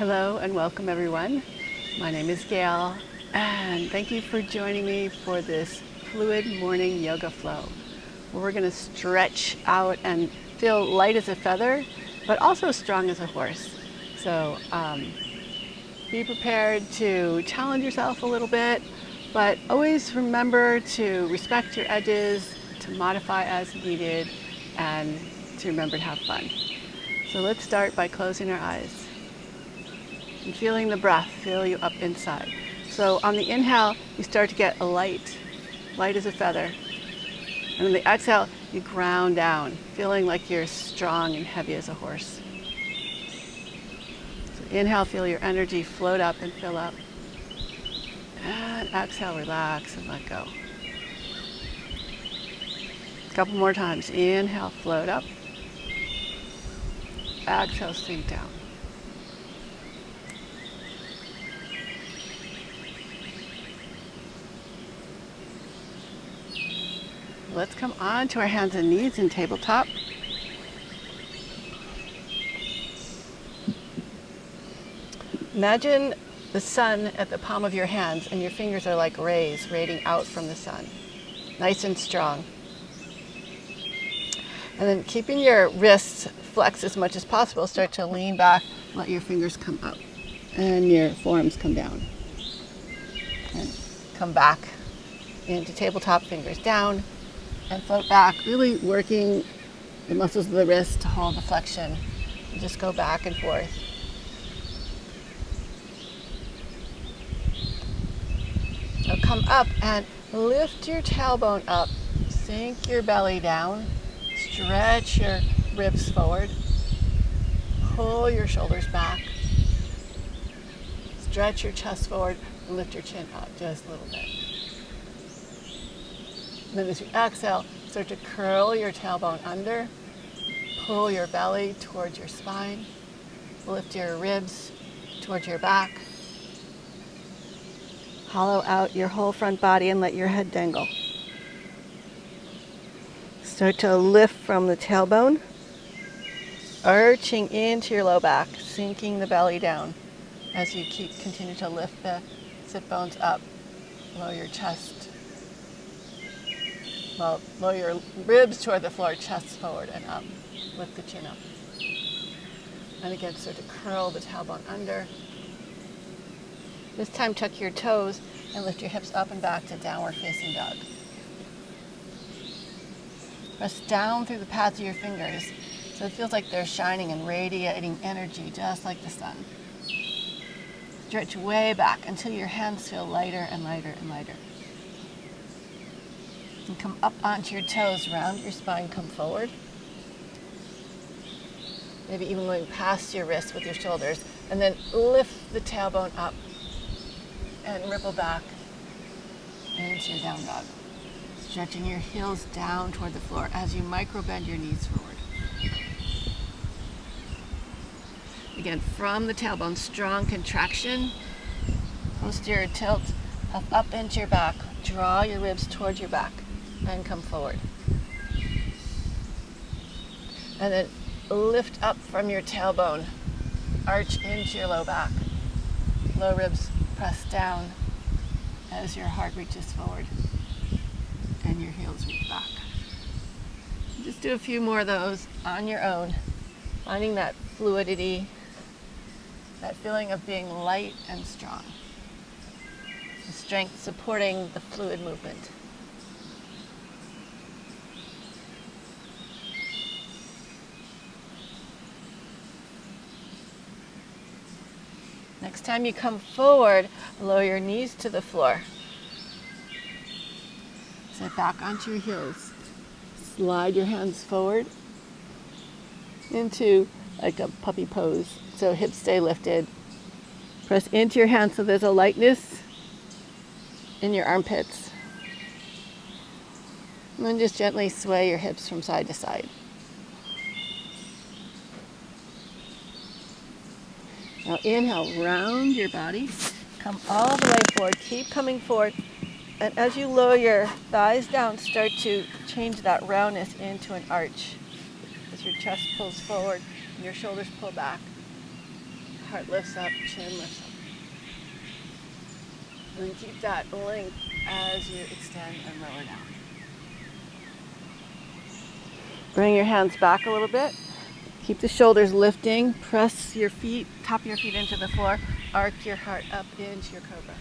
Hello and welcome everyone. My name is Gayle and thank you for joining me for this fluid morning yoga flow where we're going to stretch out and feel light as a feather but also strong as a horse. So be prepared to challenge yourself a little bit, but always remember to respect your edges, to modify as needed, and to remember to have fun. So let's start by closing our eyes and feeling the breath fill you up inside. So on the inhale, you start to get a light as a feather. And on the exhale, you ground down, feeling like you're strong and heavy as a horse. So inhale, feel your energy float up and fill up. And exhale, relax and let go. A couple more times. Inhale, float up. Exhale, sink down. Let's come on to our hands and knees in tabletop. Imagine the sun at the palm of your hands and your fingers are like rays radiating out from the sun. Nice and strong. And then keeping your wrists flexed as much as possible, start to lean back, let your fingers come up and your forearms come down. And come back into tabletop, fingers down. And float back, really working the muscles of the wrist to hold the flexion. And just go back and forth. Now come up and lift your tailbone up. Sink your belly down. Stretch your ribs forward. Pull your shoulders back. Stretch your chest forward and lift your chin up just a little bit. And then as you exhale, start to curl your tailbone under, pull your belly towards your spine, lift your ribs towards your back, hollow out your whole front body and let your head dangle. Start to lift from the tailbone, arching into your low back, sinking the belly down as you continue to lift the sit bones up, lower your chest. Lower your ribs toward the floor, chest forward and up. Lift the chin up. And again, start to curl the tailbone under. This time, tuck your toes and lift your hips up and back to downward facing dog. Press down through the pads of your fingers so it feels like they're shining and radiating energy just like the sun. Stretch way back until your hands feel lighter and lighter and lighter. And come up onto your toes, round your spine, come forward. Maybe even going past your wrists with your shoulders. And then lift the tailbone up and ripple back into your down dog. Stretching your heels down toward the floor as you micro bend your knees forward. Again, from the tailbone, strong contraction. Posterior tilt up into your back. Draw your ribs towards your back. And come forward. And then lift up from your tailbone. Arch into your low back. Low ribs press down as your heart reaches forward and your heels reach back. Just do a few more of those on your own, finding that fluidity, that feeling of being light and strong. The strength supporting the fluid movement. Next time you come forward, lower your knees to the floor. Sit back onto your heels. Slide your hands forward into like a puppy pose. So hips stay lifted. Press into your hands so there's a lightness in your armpits. And then just gently sway your hips from side to side. Now inhale, round your body, come all the way forward, keep coming forward, and as you lower your thighs down, start to change that roundness into an arch. As your chest pulls forward and your shoulders pull back. heart lifts up, chin lifts up. And then keep that length as you extend and lower down. Bring your hands back a little bit. Keep the shoulders lifting. Press your feet, top of your feet into the floor. Arc your heart up into your cobra.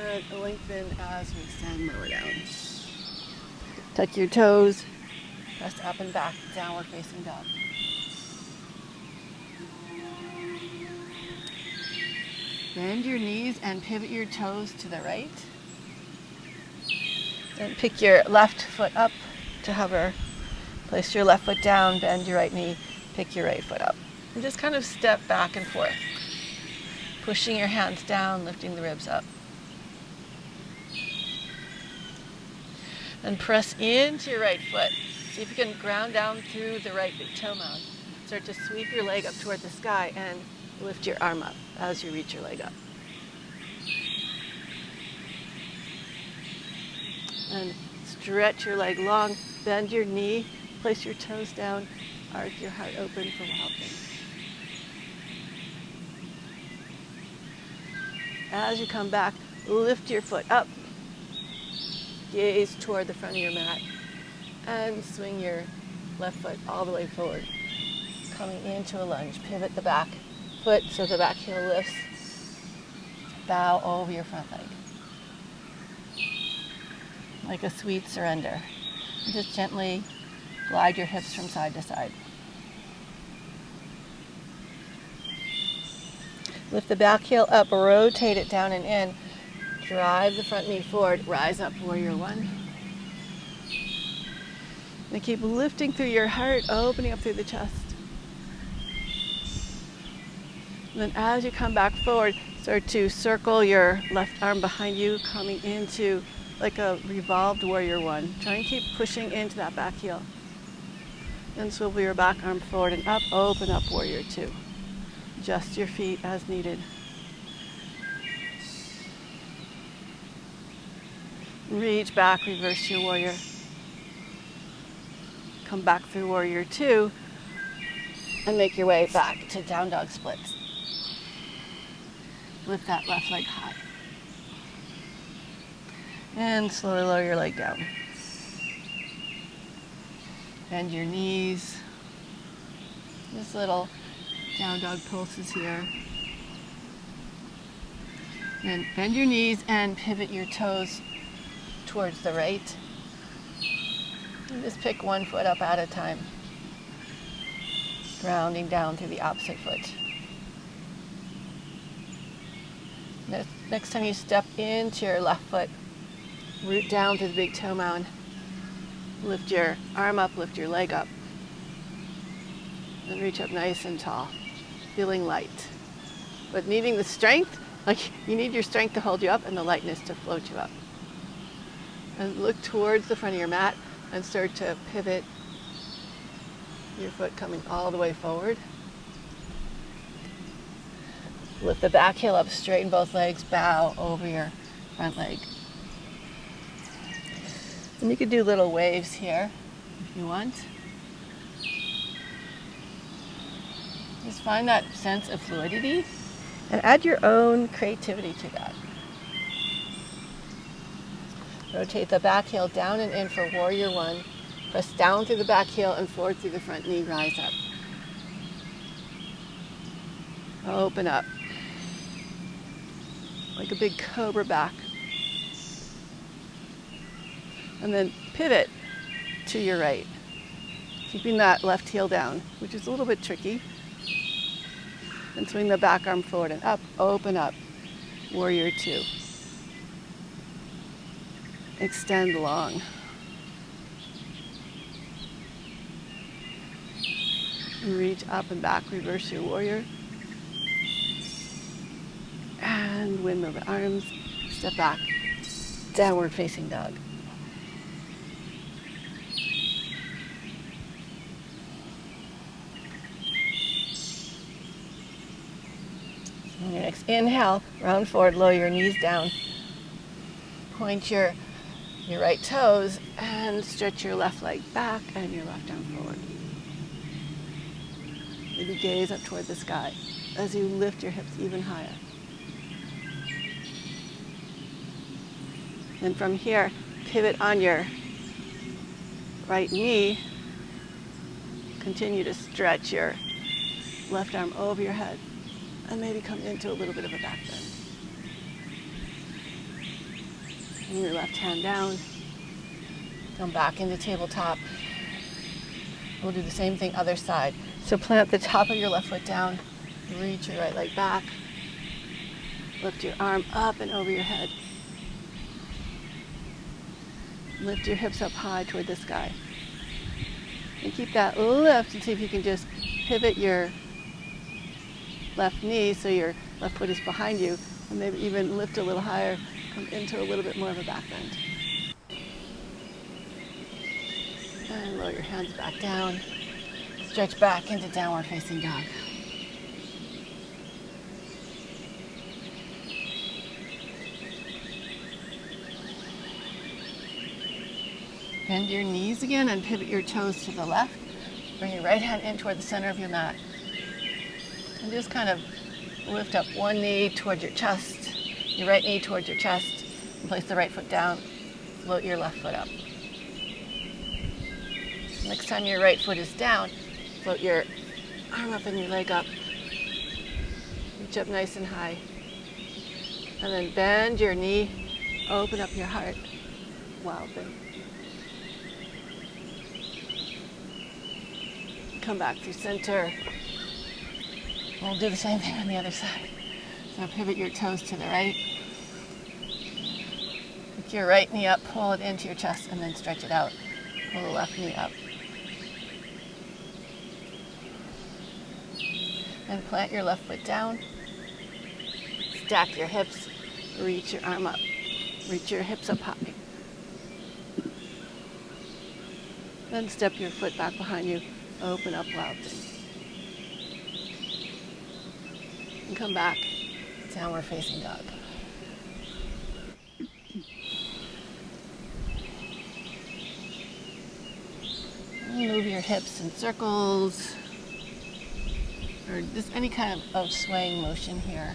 And lengthen as you extend, lower down. Tuck your toes. Press up and back, downward facing dog. Bend your knees and pivot your toes to the right. Then pick your left foot up to hover. Place your left foot down, bend your right knee, pick your right foot up. And just kind of step back and forth. Pushing your hands down, lifting the ribs up. And press into your right foot. See if you can ground down through the right big toe mound. Start to sweep your leg up toward the sky and lift your arm up as you reach your leg up. And stretch your leg long, bend your knee, place your toes down, arc your heart open for wild thing. As you come back, lift your foot up, gaze toward the front of your mat, and swing your left foot all the way forward. Coming into a lunge, pivot the back foot so the back heel lifts. Bow over your front leg. Like a sweet surrender. And just gently glide your hips from side to side. Lift the back heel up, rotate it down and in. Drive the front knee forward, rise up, warrior one. And keep lifting through your heart, opening up through the chest. And then as you come back forward, start to circle your left arm behind you, coming into like a revolved warrior one. Try and keep pushing into that back heel. Then swivel your back arm forward and up, open up warrior two. Adjust your feet as needed. Reach back, reverse your warrior. Come back through warrior two and make your way back to down dog splits. Lift that left leg high. And slowly lower your leg down. Bend your knees. Just little down dog pulses here. And bend your knees and pivot your toes towards the right. And just pick one foot up at a time. Grounding down through the opposite foot. Next time you step into your left foot, root down to the big toe mound. Lift your arm up, lift your leg up. And reach up nice and tall, feeling light. But needing the strength, like you need your strength to hold you up and the lightness to float you up. And look towards the front of your mat and start to pivot your foot coming all the way forward. Lift the back heel up, straighten both legs, bow over your front leg. And you could do little waves here if you want. Just find that sense of fluidity and add your own creativity to that. Rotate the back heel down and in for warrior one. Press down through the back heel and forward through the front knee, rise up. Open up. Like a big cobra back. And then pivot to your right, keeping that left heel down, which is a little bit tricky. And swing the back arm forward and up, open up, warrior two. Extend long. And reach up and back, reverse your warrior. And windmill the arms, step back, downward facing dog. On your next inhale, round forward, lower your knees down. Point your right toes and stretch your left leg back and your left arm forward. Maybe gaze up toward the sky as you lift your hips even higher. And from here, pivot on your right knee. Continue to stretch your left arm over your head and maybe come into a little bit of a back bend. Bring your left hand down. Come back into tabletop. We'll do the same thing other side. So plant the top of your left foot down. Reach your right leg back. Lift your arm up and over your head. Lift your hips up high toward the sky. And keep that lift and see if you can just pivot your left knee so your left foot is behind you, and maybe even lift a little higher, come into a little bit more of a back bend. And lower your hands back down. Stretch back into downward facing dog. Bend your knees again and pivot your toes to the left. Bring your right hand in toward the center of your mat. And just kind of lift up one knee toward your chest, your right knee towards your chest, and place the right foot down. Float your left foot up. Next time your right foot is down, float your arm up and your leg up. Reach up nice and high. And then bend your knee, open up your heart. Wild thing. Come back through center. We'll do the same thing on the other side. So pivot your toes to the right. Pick your right knee up, pull it into your chest, and then stretch it out. Pull the left knee up. And plant your left foot down. Stack your hips. Reach your arm up. Reach your hips up high. Then step your foot back behind you. Open up wild thing. And come back, downward facing dog. Move your hips in circles, or just any kind of swaying motion here.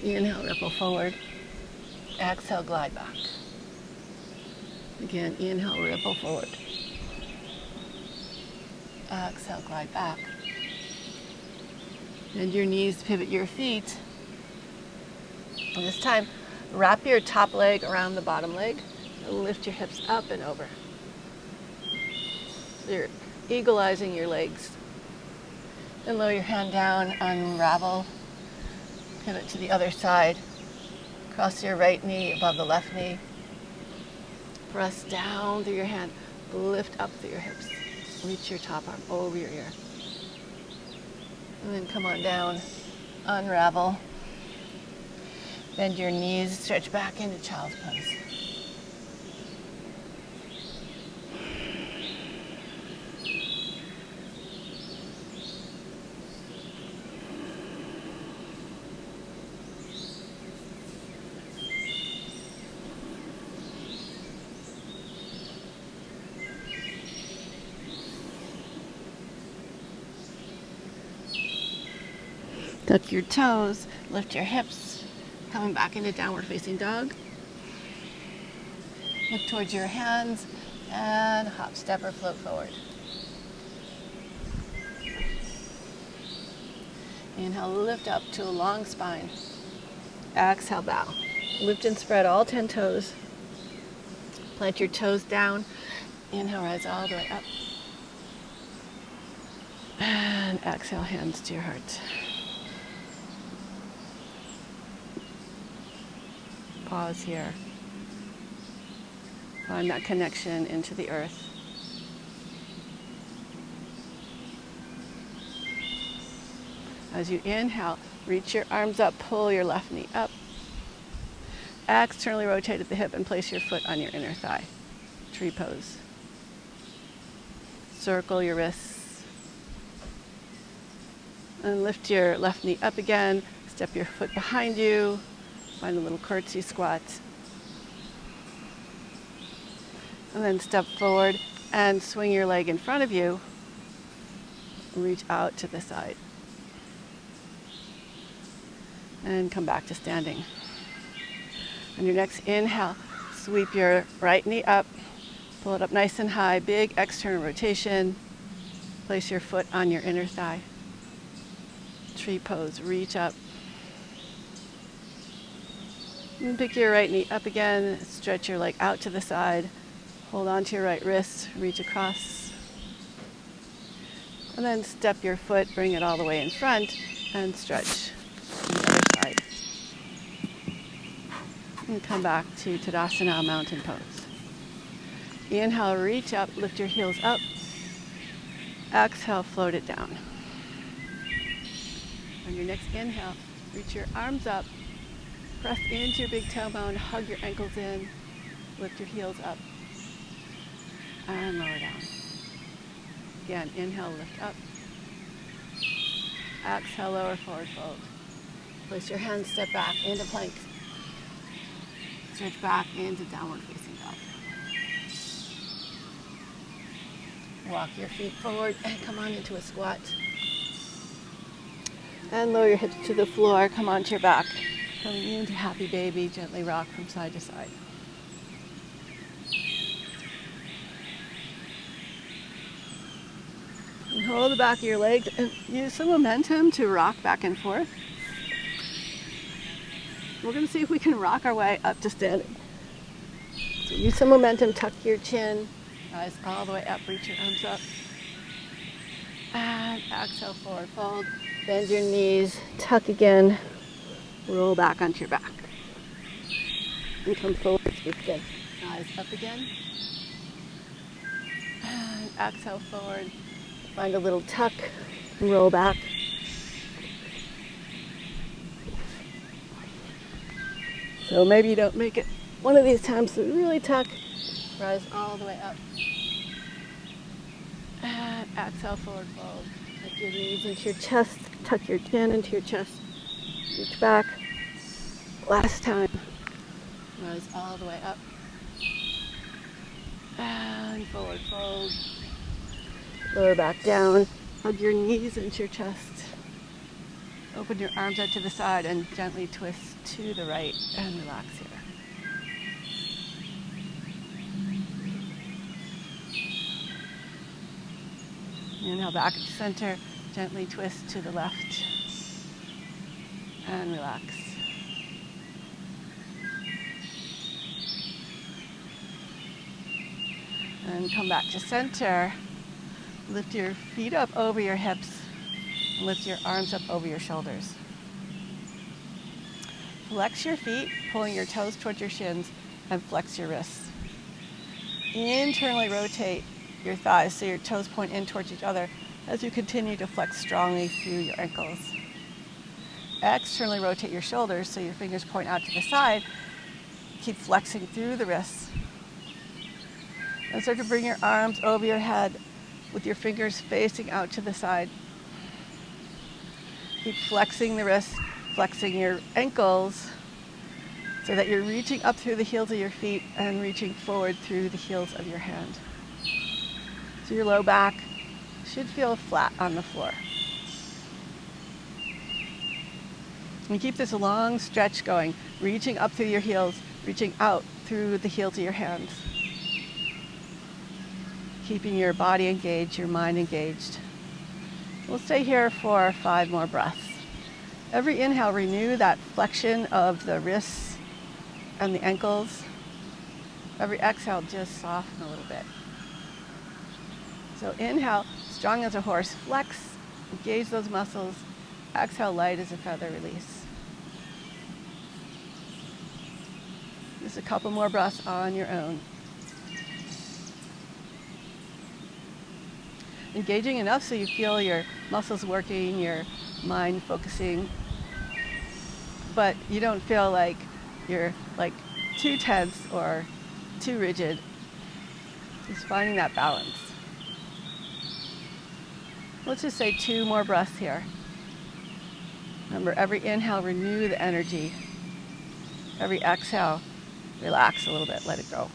Inhale, ripple forward. Exhale, glide back. Again, inhale, ripple forward. Exhale, glide back. Bend your knees, pivot your feet. And this time, wrap your top leg around the bottom leg and lift your hips up and over. So you're eagle-izing your legs. Then lower your hand down, unravel. Pivot to the other side. Cross your right knee above the left knee. Press down through your hand. Lift up through your hips. Reach your top arm over your ear. And then come on down. Unravel. Bend your knees. Stretch back into child's pose. Tuck your toes, lift your hips, coming back into downward facing dog. Look towards your hands and hop, step, or float forward. Inhale, lift up to a long spine. Exhale, bow. Lift and spread all 10 toes. Plant your toes down. Inhale, rise all the way up. And exhale, hands to your heart. Pause here. Find that connection into the earth. As you inhale, reach your arms up, pull your left knee up. Externally rotate at the hip and place your foot on your inner thigh. Tree pose. Circle your wrists. And lift your left knee up again. Step your foot behind you. Find a little curtsy squat. And then step forward and swing your leg in front of you. Reach out to the side. And come back to standing. On your next inhale, sweep your right knee up. Pull it up nice and high. Big external rotation. Place your foot on your inner thigh. Tree pose. Reach up. And pick your right knee up again. Stretch your leg out to the side. Hold on to your right wrist. Reach across. And then step your foot. Bring it all the way in front. And stretch on the other side. And come back to Tadasana, mountain pose. Inhale, reach up. Lift your heels up. Exhale, float it down. On your next inhale, reach your arms up. Press into your big tailbone, hug your ankles in, lift your heels up, and lower down. Again, inhale, lift up. Exhale, lower, forward fold. Place your hands, step back into plank. Stretch back into downward facing dog. Walk your feet forward and come on into a squat. And lower your hips to the floor, come onto your back. Coming into happy baby, gently rock from side to side. And hold the back of your legs and use some momentum to rock back and forth. We're going to see if we can rock our way up to standing. So use some momentum, tuck your chin, rise all the way up, reach your arms up. And exhale, forward fold. Bend your knees, tuck again. Roll back onto your back. And come forward, scoop again. Eyes up again. And exhale forward. Find a little tuck. Roll back. So maybe you don't make it one of these times to really tuck. Rise all the way up. And exhale, forward fold. Tuck your knees into your chest. Tuck your chin into your chest. Reach back. Last time. Rise all the way up. And forward fold. Lower back down. Hug your knees into your chest. Open your arms out to the side and gently twist to the right and relax here. Inhale back to center. Gently twist to the left and relax. And come back to center. Lift your feet up over your hips. And lift your arms up over your shoulders. Flex your feet, pulling your toes towards your shins, and flex your wrists. Internally rotate your thighs so your toes point in towards each other as you continue to flex strongly through your ankles. Externally rotate your shoulders so your fingers point out to the side. Keep flexing through the wrists. And start to bring your arms over your head with your fingers facing out to the side. Keep flexing the wrists, flexing your ankles so that you're reaching up through the heels of your feet and reaching forward through the heels of your hand. So your low back should feel flat on the floor. And keep this long stretch going, reaching up through your heels, reaching out through the heels of your hands. Keeping your body engaged, your mind engaged. We'll stay here for 5 more breaths. Every inhale, renew that flexion of the wrists and the ankles. Every exhale, just soften a little bit. So inhale, strong as a horse, flex, engage those muscles. Exhale, light as a feather, release. Just a couple more breaths on your own. Engaging enough so you feel your muscles working, your mind focusing, but you don't feel like you're like too tense or too rigid. Just finding that balance. Let's just say 2 more breaths here. Remember, every inhale, renew the energy. Every exhale, relax a little bit, let it go.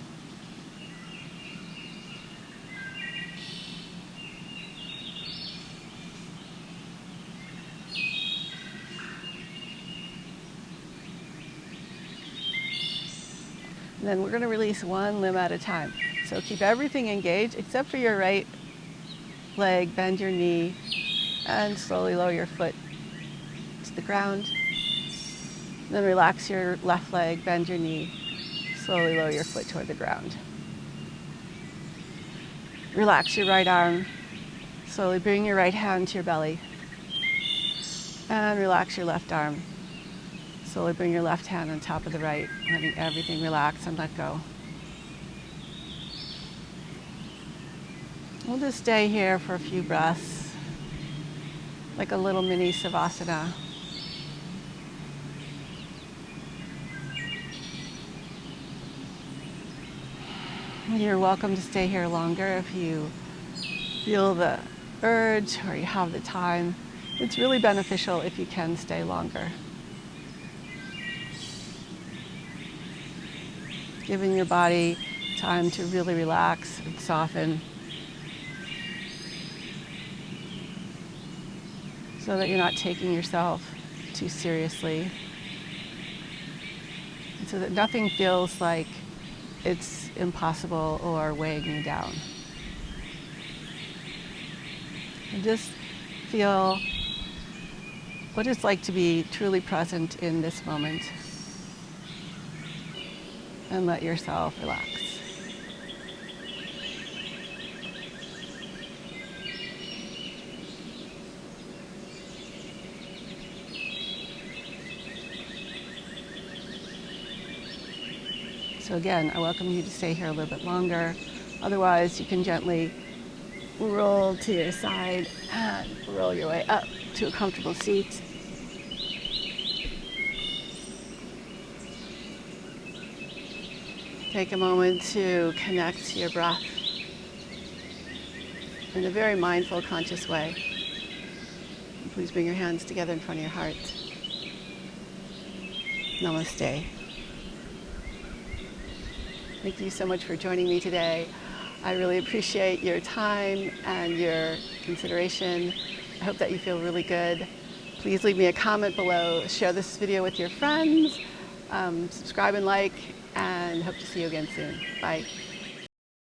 And then we're going to release one limb at a time. So keep everything engaged except for your right leg. Bend your knee and slowly lower your foot to the ground. Then relax your left leg, bend your knee, slowly lower your foot toward the ground. Relax your right arm, slowly bring your right hand to your belly. And relax your left arm. Slowly bring your left hand on top of the right, letting everything relax and let go. We'll just stay here for a few breaths, like a little mini savasana. You're welcome to stay here longer if you feel the urge or you have the time. It's really beneficial if you can stay longer. Giving your body time to really relax and soften so that you're not taking yourself too seriously. And so that nothing feels like it's impossible or weighing you down. And just feel what it's like to be truly present in this moment. And let yourself relax. So again, I welcome you to stay here a little bit longer. Otherwise, you can gently roll to your side and roll your way up to a comfortable seat. Take a moment to connect to your breath in a very mindful, conscious way. And please bring your hands together in front of your heart. Namaste. Thank you so much for joining me today. I really appreciate your time and your consideration. I hope that you feel really good. Please leave me a comment below, share this video with your friends, subscribe and like, and hope to see you again soon. Bye.